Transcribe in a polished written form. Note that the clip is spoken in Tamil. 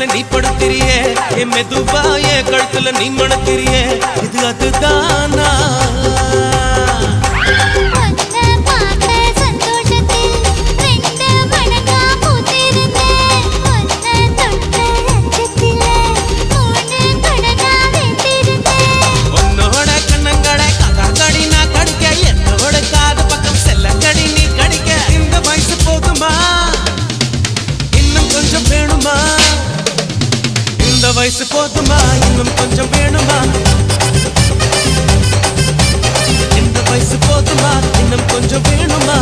மேல நீ படுத்திரியே என் மெதுவா என் கழுத்துல நீ மணத்திரியே இது அதுதானா வயசு போதுமா இன்னும் கொஞ்சம் வேணுமா இந்த வயசு போதுமா இன்னும் கொஞ்சம் வேணுமா